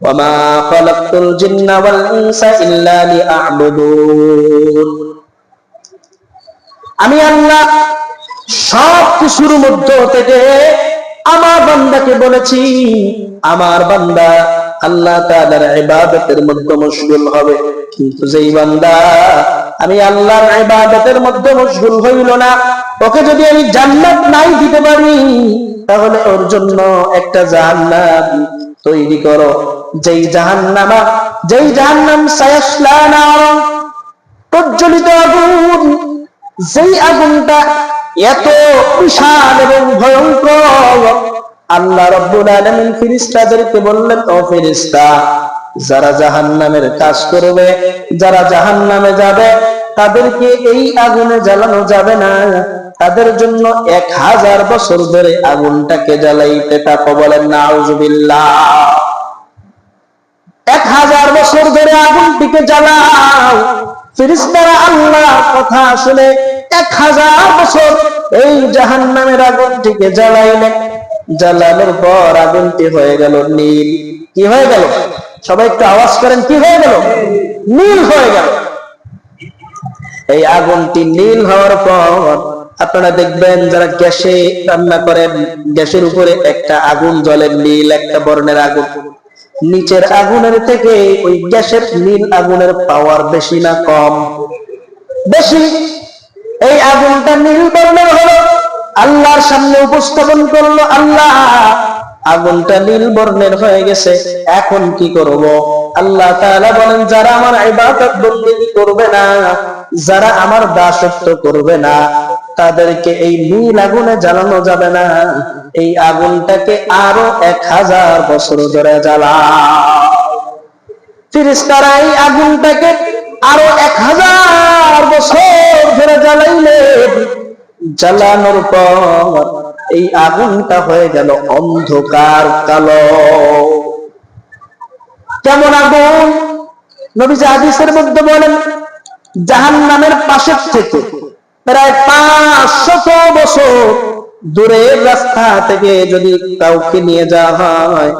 ওয়ামা খালাকতুল জিন্না ওয়াল ইনসা ইল্লা লিয়াবুদুন। আমি আল্লাহ সব কিছুর মধ্য থেকে আমার বান্দাকে বলেছি, আমার বান্দা আল্লাহ তাআলার ইবাদতের মধ্যে মশগুল হবে। কিন্তু যেই বান্দা আমি আল্লাহর ইবাদতের মধ্যে মশগুল হইল না, ওকে যদি আমি জান্নাত নাই দিতে পারি, তাহলে ওর জন্য একটা জাহান্নাম তৈরি করো, যেই জাহান্নাম সায়াসলা নারা, প্রজ্বলিত আগুন, যেই আগুনটা এত বিশাল এবং ভয়ঙ্কর। আল্লাহ রাব্বুল আলামিন ফেরেশতাদেরকে বললেন, ও ফেরেশতা, যারা জাহান্নামের কাজ করবে, যারা জাহান্নামে যাবে, তাদেরকে এই আগুনে জ্বালানো যাবে না, তাদের জন্য 1000 বছর ধরে আগুনটাকে জ্বালাইতে থাকো। বলেন নাউজুবিল্লাহ। 1000 বছর ধরে আগুনটিকে জ্বালাও। ফেরেশতারা আল্লাহর কথা শুনে 1000 বছর এই জাহান্নামের আগুনটিকে জ্বালাইলেন। জ্বালানোর পর আগুনটি হয়ে গেল নীল। কি হয়ে গেল? সবাই একটু আওয়াজ করেন, কি হয়ে গেল? নীল হয়ে গেল। এই আগুনটি নীল হওয়ার পর আপনারা দেখবেন, যারা গ্যাসে রান্না করেন, গ্যাসের উপরে একটা আগুন জ্বলে, নীল একটা বর্ণের আগুন। নিচের আগুনের থেকে ওই গ্যাসের নীল আগুনের পাওয়ার বেশি না কম? বেশি। এই আগুনটা নীল বর্ণের হলো, আল্লাহর সামনে উপস্থাপন করলো। আল্লাহ, আগুনটা নীল বর্ণের হয়ে গেছে, এখন কি করব? আল্লাহ তাআলা বলেন, যারা আমার ইবাদত বন্দেগী করবে না, যারা আমার দাসত্ব করবে না, তাদেরকে এই নীল আগুনে জ্বালানো যাবে না। এই আগুনটাকে আরো 1000 বছর ধরে জ্বালাও। ফেরেশতারা এই আগুনটাকে আরো 1000 বছর ধরে জ্বালাইলেন। জ্বালানোর পর এই আগুনটা হয়ে গেল অন্ধকার কালো। কেমন আগুন? নবীজি হাদিসের মধ্যে বলেন, জাহান্নামের পাশের থেকে প্রায় 500 বছর দূরের রাস্তা থেকে যদি কাউকে নিয়ে যাওয়া হয়,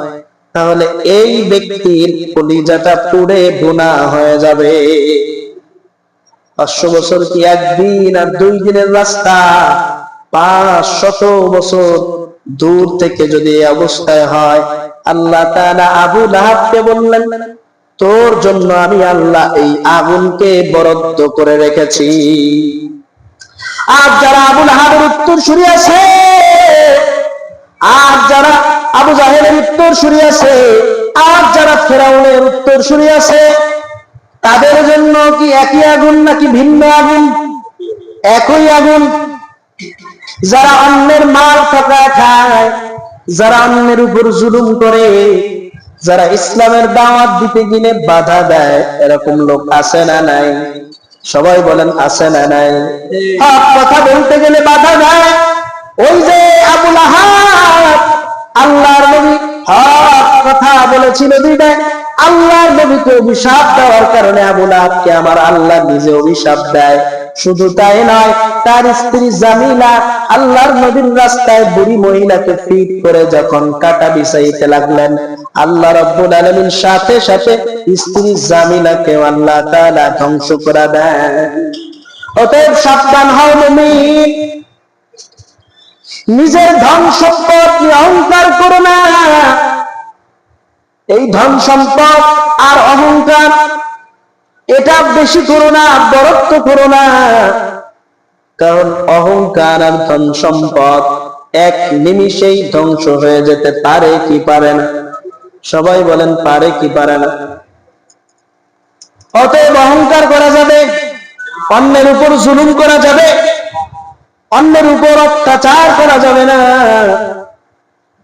তাহলে এই ব্যক্তির কলিজাটা পুড়ে ভুনা হয়ে যাবে। 500 বছর কি একদিন আর 2 দিনের রাস্তা? 500 বছর দূর থেকে যদি এই অবস্থায় হয়, আল্লাহ তাআলা আবু লাহাবকে বললেন, তোর জন্য আমি আল্লাহ এই আগুনকে বরাদ্দ করে রেখেছি। আর যারা আবু লাহাবের উত্তরসূরি আছে, আর যারা আবু জাহেলের উত্তরসূরি আছে, আর যারা ফেরাউনের উত্তরসূরি আছে, তাদের জন্য কি একই আগুন নাকি ভিন্ন আগুন? একই আগুন। যারা অন্যের মাল ঠকায় খায়, যারা অন্যের উপর জুলুম করে, যারা ইসলামের দাওয়াত দিতে গেলে বাধা দেয়, এরকম লোক আছে না নাই? সবাই বলেন, আছে না নাই? হক কথা বলতে গেলে বাধা দেয়। ওই যে আবু লাহাব, আল্লাহর নবী হক কথা বলেছিল দিবে, আল্লাহর নবীকে অভিশাপ দেওয়ার কারণে আবু লাহাবকে আমার আল্লাহ নিজে অভিশাপ দেয়। শুধু তাই নয়, তার স্ত্রী জামিলা আল্লাহর নবীর রাস্তায় বুড়ি মহিলাকে ফিট করে যখন কাটা বিছাইতে লাগলেন, আল্লাহ রাব্বুল আলামিন সাথে সাথে স্ত্রী জামিলাকে আল্লাহ তাআলা ধ্বংস করে দেন। অতএব সাবধান হও মুমিন, নিজের ধন সম্পদ নিয়ে অহংকার করো না। এই ধন সম্পদ আর অহংকার, এটা বেশি করো না, বরত্ব করো না। কারণ অহংকার আর ধন সম্পদ এক নিমিষেই ধ্বংস হয়ে যেতে পারে কি পারে না? সবাই বলেন, পারে কি পারে না? অতএব অহংকার করা যাবে, অন্যের উপর জুলুম করা যাবে, অন্যের উপর অত্যাচার করা যাবে না।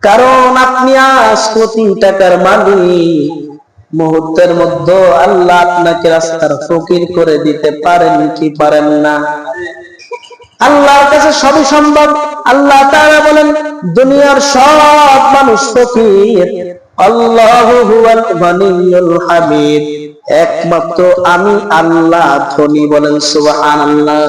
কারণ আপনি আজ কোটি টাকার মালিক, মুহূর্তের মধ্যে আল্লাহ আপনাকে রাস্তার ফকির করে দিতে পারেন কি পারেন না? আল্লাহর কাছে সবই সম্ভব। আল্লাহ তাআলা বলেন, দুনিয়ার সব মানুষ ফকির, আল্লাহু হুয়াল গনিয়ুল হামিদ, একমাত্র আমি আল্লাহ ধনী। বলেন সুবহানাল্লাহ।